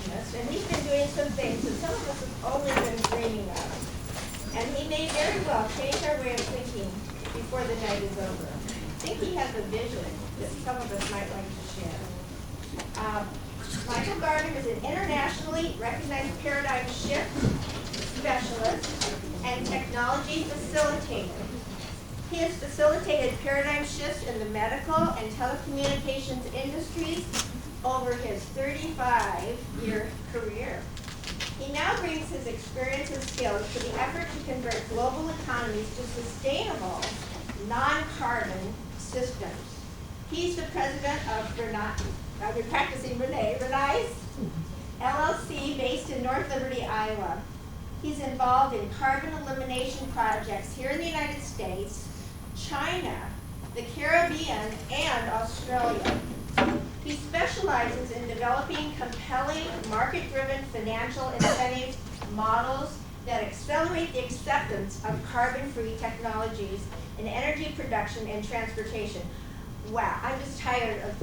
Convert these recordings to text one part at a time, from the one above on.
optimist, and he's been doing some things that some of us have only been dreaming of. And he may very well change our way of thinking before the night is over. I think he has a vision that some of us might like to share. Michael Gardner is an internationally recognized paradigm shift specialist and technology facilitator. He has facilitated paradigm shifts in the medical and telecommunications industries over his 35-year career. He now brings his experience and skills to the effort to convert global economies to sustainable, non-carbon systems. He's the president of I've been practicing Renais LLC, based in North Liberty, Iowa. He's involved in carbon elimination projects here in the United States, China, the Caribbean, and Australia. He specializes in developing compelling, market-driven financial incentive models that accelerate the acceptance of carbon-free technologies in energy production and transportation. Wow, I'm just tired of,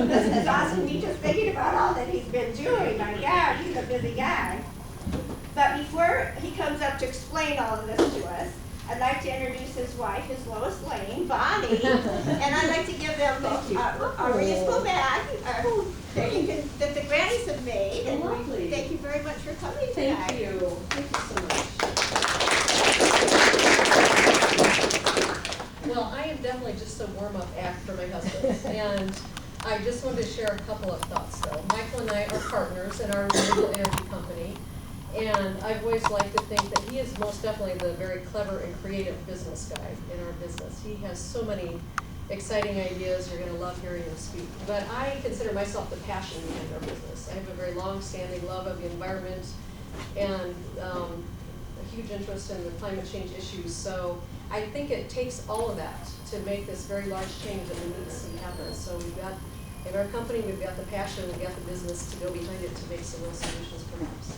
this is awesome, me just thinking about all that he's been doing. My God, he's a busy guy. But before he comes up to explain all of this to us, I'd like to introduce his wife, his Lois Lane, Bonnie, and I'd like to give them a reusable bag that the grannies have made. And lovely. Thank you very much for coming tonight. Thank you. Thank you so much. Well, I am definitely just a warm-up act for my husband, and I just wanted to share a couple of thoughts. So, Michael and I are partners in our renewable energy company. And I've always liked to think that he is most definitely the very clever and creative business guy in our business. He has so many exciting ideas. You're going to love hearing him speak. But I consider myself the passion behind our business. I have a very long-standing love of the environment and a huge interest in the climate change issues. So I think it takes all of that to make this very large change that we need to see happen. So we've got, in our company, we've got the passion, we've got the business to go behind it to make some real solutions perhaps.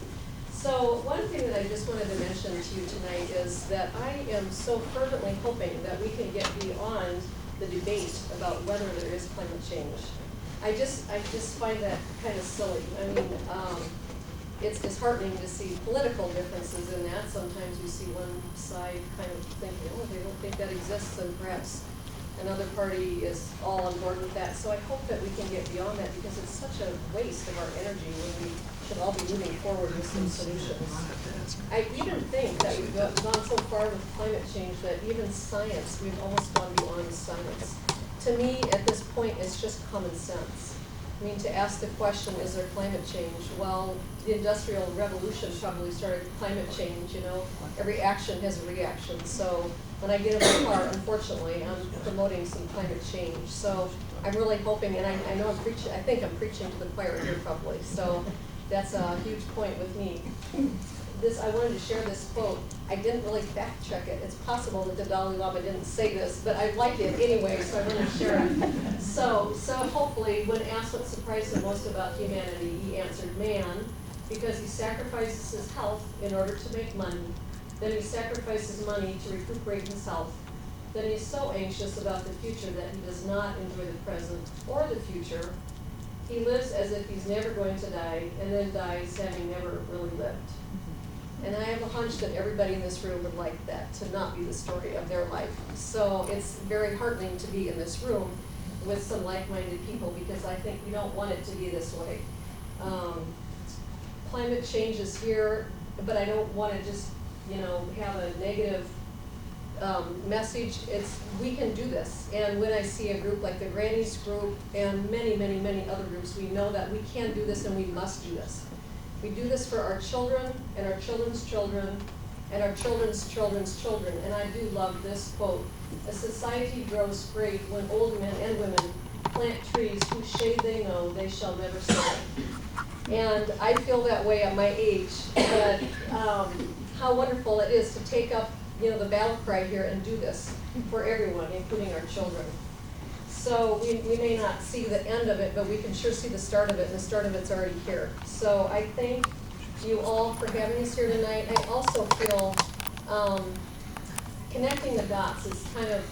So one thing that I just wanted to mention to you tonight is that I am so fervently hoping that we can get beyond the debate about whether there is climate change. I just find that kind of silly. I mean, it's disheartening to see political differences in that. Sometimes you see one side kind of thinking, oh, they don't think that exists, and perhaps another party is all on board with that. So I hope that we can get beyond that, because it's such a waste of our energy when we should all be moving forward with some solutions. I even think that we've gone so far with climate change that even science, we've almost gone beyond science. To me, at this point, it's just common sense. I mean, to ask the question, is there climate change? Well, the Industrial Revolution probably started climate change, you know. Every action has a reaction. So when I get in my car, unfortunately, I'm promoting some climate change. So I'm really hoping, and I know I think I'm preaching to the choir here probably. So that's a huge point with me. I wanted to share this quote. I didn't really fact check it. It's possible that the Dalai Lama didn't say this, but I like it anyway, so I want to share it. So hopefully, when asked what surprised him most about humanity, he answered man, because he sacrifices his health in order to make money. Then he sacrifices money to recuperate his health. Then he's so anxious about the future that he does not enjoy the present or the future. He lives as if he's never going to die, and then dies having never really lived. And I have a hunch that everybody in this room would like that to not be the story of their life. So it's very heartening to be in this room with some like-minded people, because I think we don't want it to be this way. Climate change is here, but I don't want to just, have a negative message. We can do this. And when I see a group like the Grannies group and many, many, many other groups, we know that we can do this and we must do this. We do this for our children and our children's children and our children's children's children. And I do love this quote: "A society grows great when old men and women plant trees whose shade they know they shall never see." And I feel that way at my age, but how wonderful it is to take up the battle cry here and do this for everyone, including our children. So we may not see the end of it, but we can sure see the start of it, and the start of it's already here. So I thank you all for having us here tonight. I also feel connecting the dots is kind of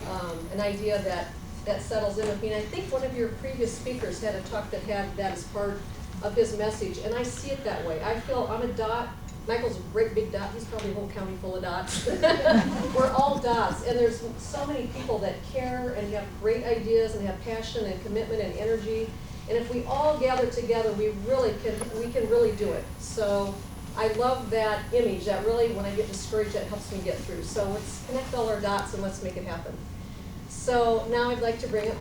an idea that settles in with me. And I think one of your previous speakers had a talk that had that as part of his message, and I see it that way. I feel I'm a dot. Michael's a great big dot. He's probably a whole county full of dots. We're all dots, and there's so many people that care and have great ideas and have passion and commitment and energy. And if we all gather together, we can really do it. So I love that image. That really, when I get discouraged, that helps me get through. So let's connect all our dots and let's make it happen. So now I'd like to bring up